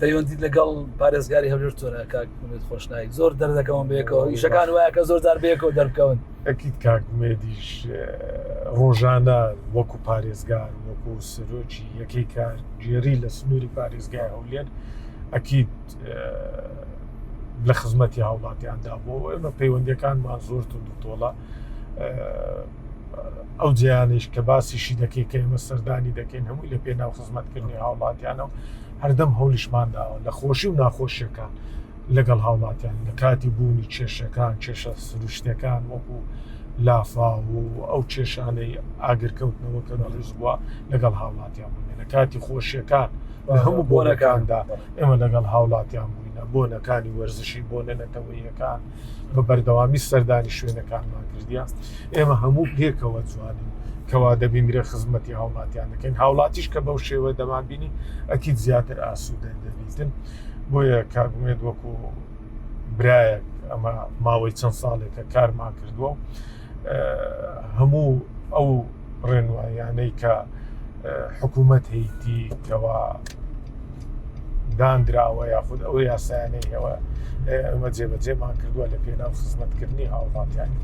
پەیوەندیت لەگەڵ پارێزگاری هەولێر چۆنە کاک مێد خۆشنایی زۆر دەردەکەون بێکەوە ئیشەکان وایە کە زۆر جار بێکەوە دەربکەون ئەکید کاک مێدیش ڕۆژانە وەکو پارێزگار وەکو سەرۆکی یەکەی کار ژێری لە سنووری پارێزگای هەولێر ئەکید لە خزمەتی هاوڵاتیاندا بۆ ئێمە پەیوەندیەکانمان زۆر توندوتۆڵە ئەو جیانش کە باسیشی دەکەی کە ئێمە سەردانی دەکەین هەمووی لە پێناو خزمەتکردنی هاوڵاتیانەوە هەردەم هەولیشمانداوە لە خۆشی و ناخۆشیەکان لەگەڵ هاوڵاتیان لە کاتی بوونی کێشەکان کێشە سروشتەکان وەکو لافا و ئەو کێشانەی ئاگرکەوتنەوە کە دەڕێز بووە لەگەڵ هاوڵاتیان بووین لە کاتی خۆشیەکان لە هەموو بۆنەکاندا ئێمە لەگەڵ هاوڵاتیان بووینە بۆنەکانی وەرزشی بۆنە نەتەوەییەکان بە بەردەوامی سەردانی شوێنەکانمان کردیە ئێمە هەموو پێکەوە جوانین کەوا دەبینرێ خزمەتی هاوڵاتیان دەکەین هاوڵاتیش کە بەو شێوە دەمابینی ئەکید زیاتر ئاسوودە دەبیتن بۆیە کاگومێت وەکو برایەک ئەمە ماوەی چەند ساڵێکە کارمان کردووە هەموو ئەو ڕێنمایانەی کە حکوومەت هەیتی کەوا دانراوە یاخود ئەو یاسایانەی ئەوە ئەمە جێبەجێمان کردووە لە پێناو خزمەتکردنی هاوڵاتیانی